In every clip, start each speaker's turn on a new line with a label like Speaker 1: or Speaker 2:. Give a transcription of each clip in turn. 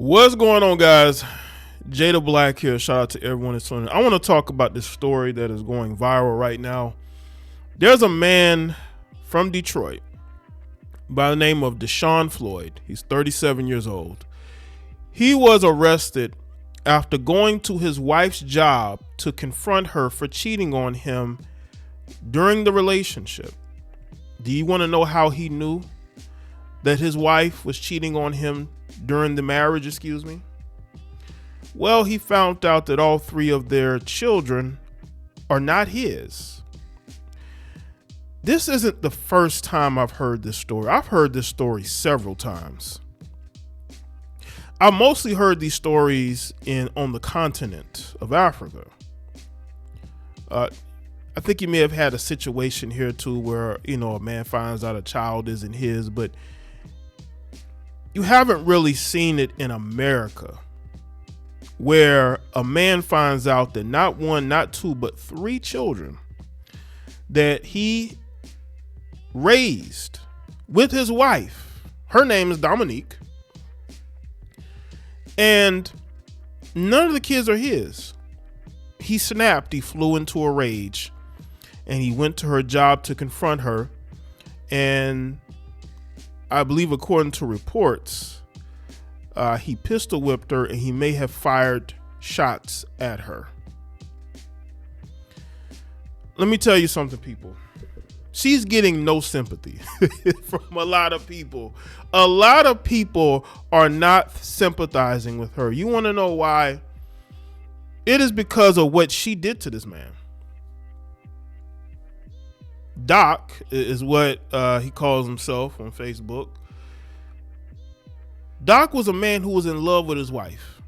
Speaker 1: What's going on, guys? Jay the Black here. Shout out to everyone that's tuning in. I want to talk about this story that is going viral right now. There's a man from Detroit by the name of Deshawn Floyd. He's 37 years old. He was arrested after going to his wife's job to confront her for cheating on him during the relationship. Do you want to know how he knew that his wife was cheating on him during the marriage, Well, he found out that all three of their children are not his. This isn't the first time I've heard this story. I've heard this story several times. I mostly heard these stories on the continent of Africa. I think you may have had a situation here too where, a man finds out a child isn't his, but you haven't really seen it in America, where a man finds out that not one, not two, but three children that he raised with his wife. Her name is Dominique. And none of the kids are his. He snapped. He flew into a rage and he went to her job to confront her. And I believe, according to reports, he pistol whipped her and he may have fired shots at her. Let me tell you something, people. She's getting no sympathy from a lot of people. A lot of people are not sympathizing with her. You want to know why? It is because of what she did to this man. Doc is what he calls himself on Facebook. Doc was a man who was in love with his wife.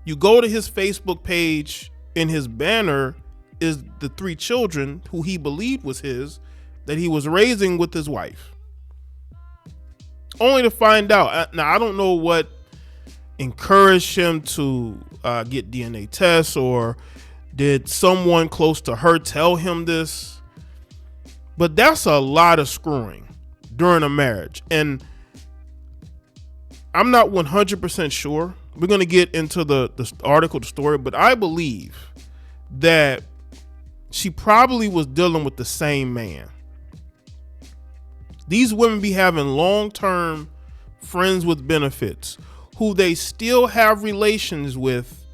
Speaker 1: You go to his Facebook page, and his banner is the three children who he believed was his, that he was raising with his wife. Only to find out. Now, I don't know what encouraged him to get DNA tests, or did someone close to her tell him this? But that's a lot of screwing during a marriage. And I'm not 100% sure. We're going to get into the article, the story, but I believe that she probably was dealing with the same man. These women be having long-term friends with benefits who they still have relations with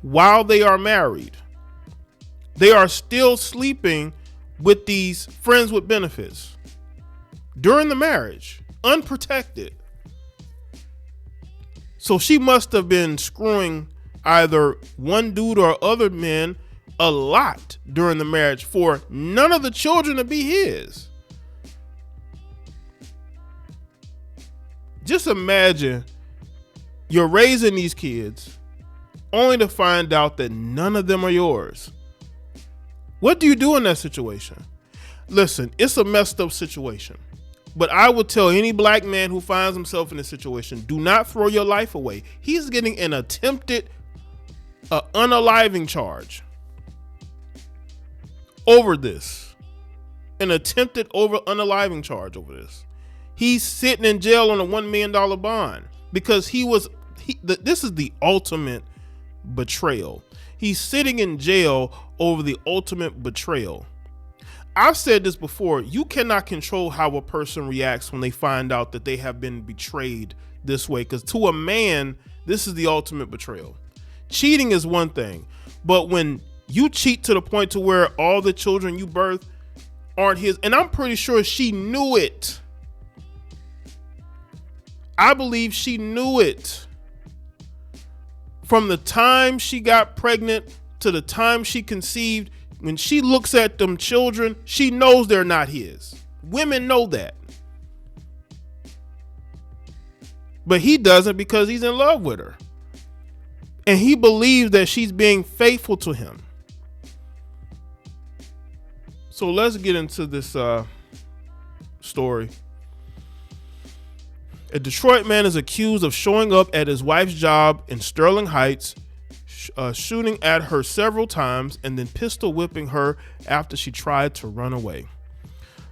Speaker 1: while they are married. They are still sleeping with these friends with benefits during the marriage, unprotected. So she must have been screwing either one dude or other men a lot during the marriage for none of the children to be his. Just imagine you're raising these kids only to find out that none of them are yours. What do you do in that situation? Listen, it's a messed up situation. But I would tell any black man who finds himself in this situation, do not throw your life away. He's getting an attempted unaliving charge over this. An attempted unaliving charge over this. He's sitting in jail on a $1 million bond because this is the ultimate betrayal. He's sitting in jail over the ultimate betrayal. I've said this before. You cannot control how a person reacts when they find out that they have been betrayed this way, because to a man, this is the ultimate betrayal. Cheating is one thing, but when you cheat to the point to where all the children you birth aren't his, and I'm pretty sure she knew it. I believe she knew it. From the time she got pregnant to the time she conceived, when she looks at them children, she knows they're not his. Women know that. But he doesn't, because he's in love with her. And he believes that she's being faithful to him. So let's get into this story. A Detroit man is accused of showing up at his wife's job in Sterling Heights, shooting at her several times and then pistol whipping her after she tried to run away.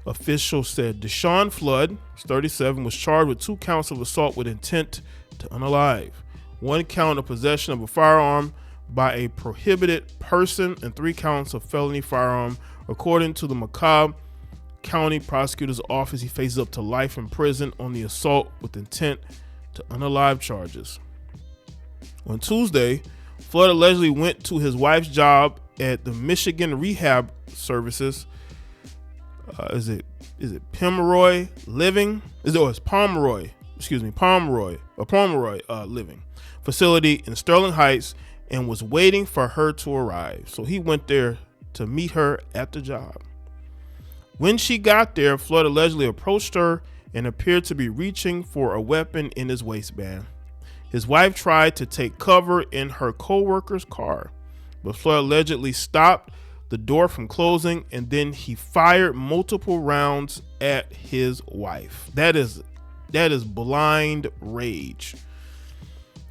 Speaker 1: Officials said Deshawn Floyd, 37, was charged with 2 counts of assault with intent to UnAlive. 1 count of possession of a firearm by a prohibited person, and 3 counts of felony firearm. According to the McCobb County Prosecutor's Office, he faces up to life in prison on the assault with intent to unalive charges. On Tuesday, Floyd allegedly went to his wife's job at the Michigan Rehab Services. Is it Pomeroy Living? It's Pomeroy. Excuse me, Pomeroy Living facility in Sterling Heights, and was waiting for her to arrive. So he went there to meet her at the job. When she got there, Floyd allegedly approached her and appeared to be reaching for a weapon in his waistband. His wife tried to take cover in her co-worker's car, but Floyd allegedly stopped the door from closing, and then he fired multiple rounds at his wife. That is blind rage.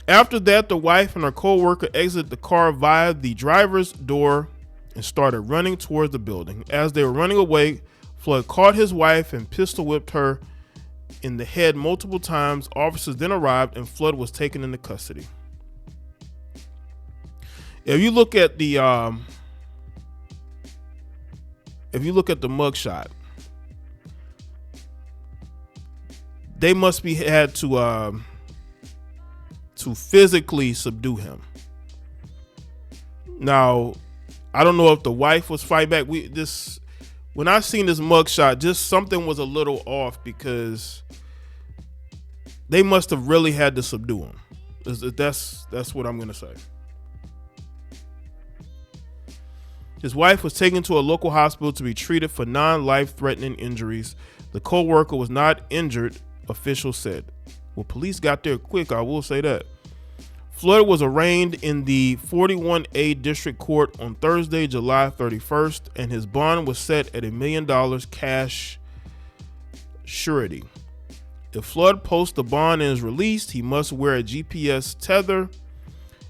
Speaker 1: After that, the wife and her co-worker exited the car via the driver's door and started running towards the building. As they were running away, Floyd caught his wife and pistol whipped her in the head multiple times. Officers then arrived and Floyd was taken into custody. If you look at the mugshot, they must be had to physically subdue him. Now, I don't know if the wife was fight back. When I seen this mugshot, just something was a little off, because they must have really had to subdue him. That's what I'm gonna say. His wife was taken to a local hospital to be treated for non-life-threatening injuries. The co-worker was not injured, officials said. Well, police got there quick, I will say that. Floyd was arraigned in the 41A District Court on Thursday, July 31st, and his bond was set at $1 million cash surety. If Floyd posts the bond and is released, he must wear a GPS tether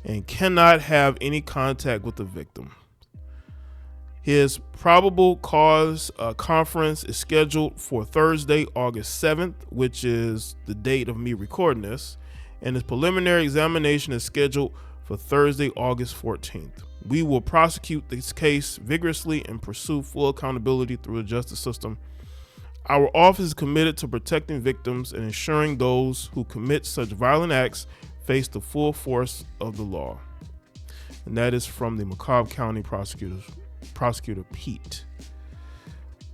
Speaker 1: and cannot have any contact with the victim. His probable cause conference is scheduled for Thursday, August 7th, which is the date of me recording this, and his preliminary examination is scheduled for Thursday, August 14th. We will prosecute this case vigorously and pursue full accountability through the justice system. Our office is committed to protecting victims and ensuring those who commit such violent acts face the full force of the law. And that is from the McCobb County Prosecutor Pete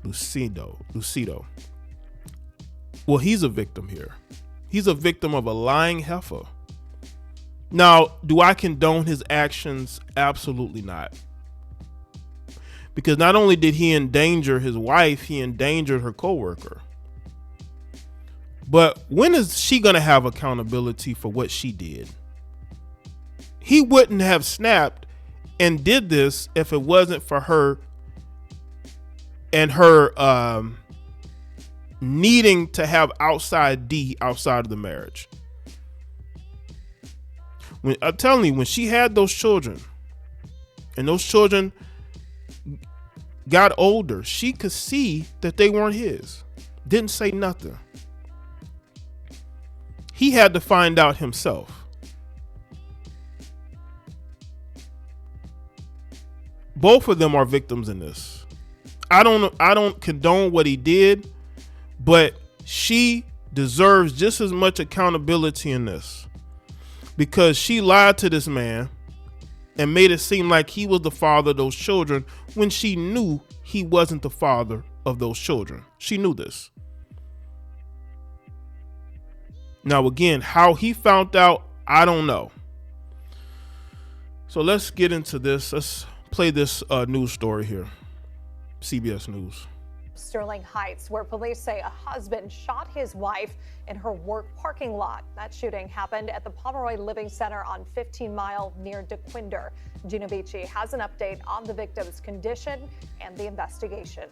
Speaker 1: Lucido. Well, he's a victim here. He's a victim of a lying heifer. Now, do I condone his actions? Absolutely not. Because not only did he endanger his wife, he endangered her coworker. But when is she going to have accountability for what she did? He wouldn't have snapped and did this if it wasn't for her and her needing to have outside of the marriage. I'm telling you, when she had those children and those children got older, she could see that they weren't his. Didn't say nothing. He had to find out himself. Both of them are victims in this. I don't condone what he did, but she deserves just as much accountability in this, because she lied to this man and made it seem like he was the father of those children when she knew he wasn't the father of those children. She knew this. Now, again, how he found out, I don't know. So let's get into this. Let's play this news story here. CBS News.
Speaker 2: Sterling Heights, where police say a husband shot his wife in her work parking lot. That shooting happened at the Pomeroy Living Center on 15 Mile near DeQuinder. Gina Vici has an update on the victim's condition and the investigation.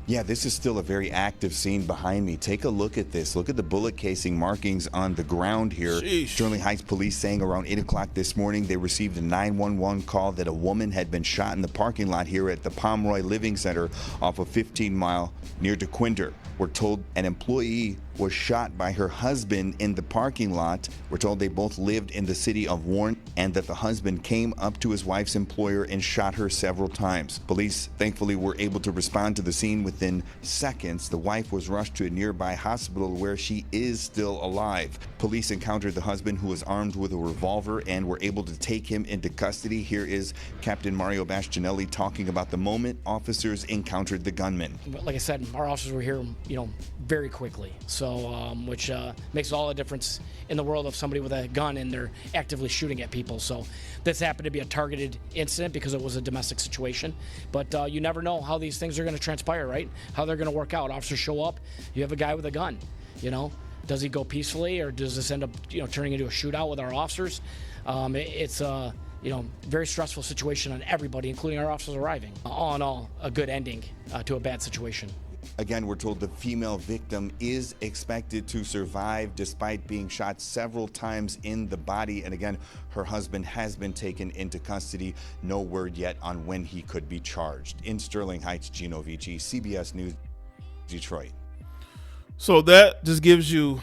Speaker 3: Yeah, this is still a very active scene behind me. Take a look at this. Look at the bullet casing markings on the ground here.
Speaker 1: Sheesh.
Speaker 3: Sterling Heights police saying around 8 o'clock this morning they received a 911 call that a woman had been shot in the parking lot here at the Pomeroy Living Center off of 15 Mile near DeQuinder. We're told an employee was shot by her husband in the parking lot. We're told they both lived in the city of Warren and that the husband came up to his wife's employer and shot her several times. Police thankfully were able to respond to the scene within seconds. The wife was rushed to a nearby hospital where she is still alive. Police encountered the husband, who was armed with a revolver, and were able to take him into custody. Here is Captain Mario Bastianelli talking about the moment officers encountered the gunman.
Speaker 4: Like I said, our officers were here, very quickly. So, which makes all the difference in the world of somebody with a gun and they're actively shooting at people. So this happened to be a targeted incident because it was a domestic situation. But you never know how these things are going to transpire, right? How they're going to work out. Officers show up, you have a guy with a gun, Does he go peacefully, or does this end up, turning into a shootout with our officers? It's a, very stressful situation on everybody, including our officers arriving. All in all, a good ending to a bad situation.
Speaker 3: Again, we're told the female victim is expected to survive despite being shot several times in the body. And again, her husband has been taken into custody. No word yet on when he could be charged. In Sterling Heights, Gino Vici, CBS News, Detroit.
Speaker 1: So that just gives you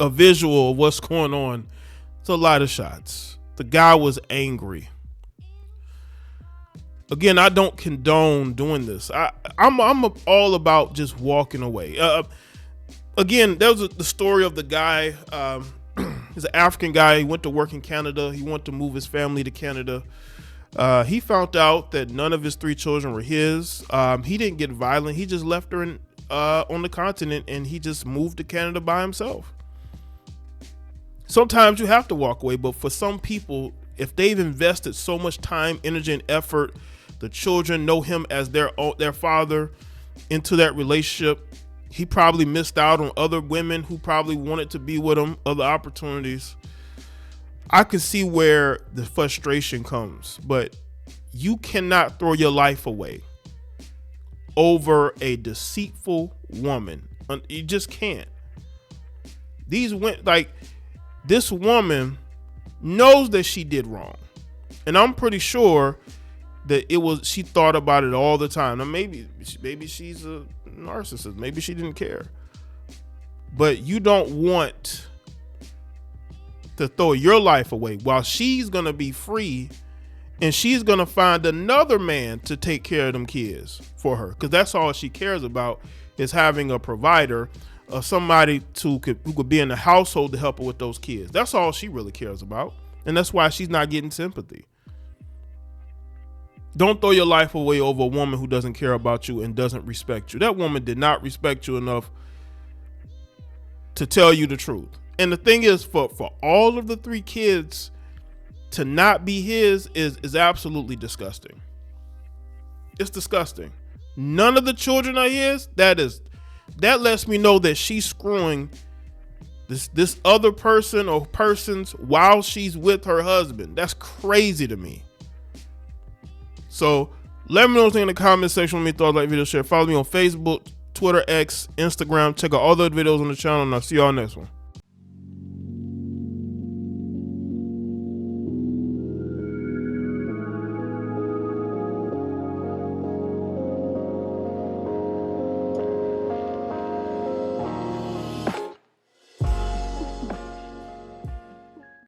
Speaker 1: a visual of what's going on. It's a lot of shots. The guy was angry. Again, I don't condone doing this. I'm all about just walking away. Again, there was the story of the guy. He's an African guy. He went to work in Canada. He wanted to move his family to Canada. He found out that none of his 3 children were his. He didn't get violent. He just left her on the continent, and he just moved to Canada by himself. Sometimes you have to walk away, but for some people, if they've invested so much time, energy, and effort, the children know him as their father, into that relationship, he probably missed out on other women who probably wanted to be with him, other opportunities. I can see where the frustration comes, but you cannot throw your life away over a deceitful woman. You just can't. This woman knows that she did wrong, and I'm pretty sure that she thought about it all the time. Now maybe she's a narcissist. Maybe she didn't care. But you don't want to throw your life away while she's going to be free, and she's going to find another man to take care of them kids for her, because that's all she cares about, is having a provider, somebody who could be in the household to help her with those kids. That's all she really cares about, and that's why she's not getting sympathy. Don't throw your life away over a woman who doesn't care about you and doesn't respect you. That woman did not respect you enough to tell you the truth. And the thing is, for all of the 3 kids to not be his is absolutely disgusting. It's disgusting. None of the children are his. That lets me know that she's screwing this other person or persons while she's with her husband. That's crazy to me. So let me know what you think in the comment section. Let me thoughts, like, video, share. Follow me on Facebook, Twitter, X, Instagram. Check out all the videos on the channel, and I'll see y'all next one.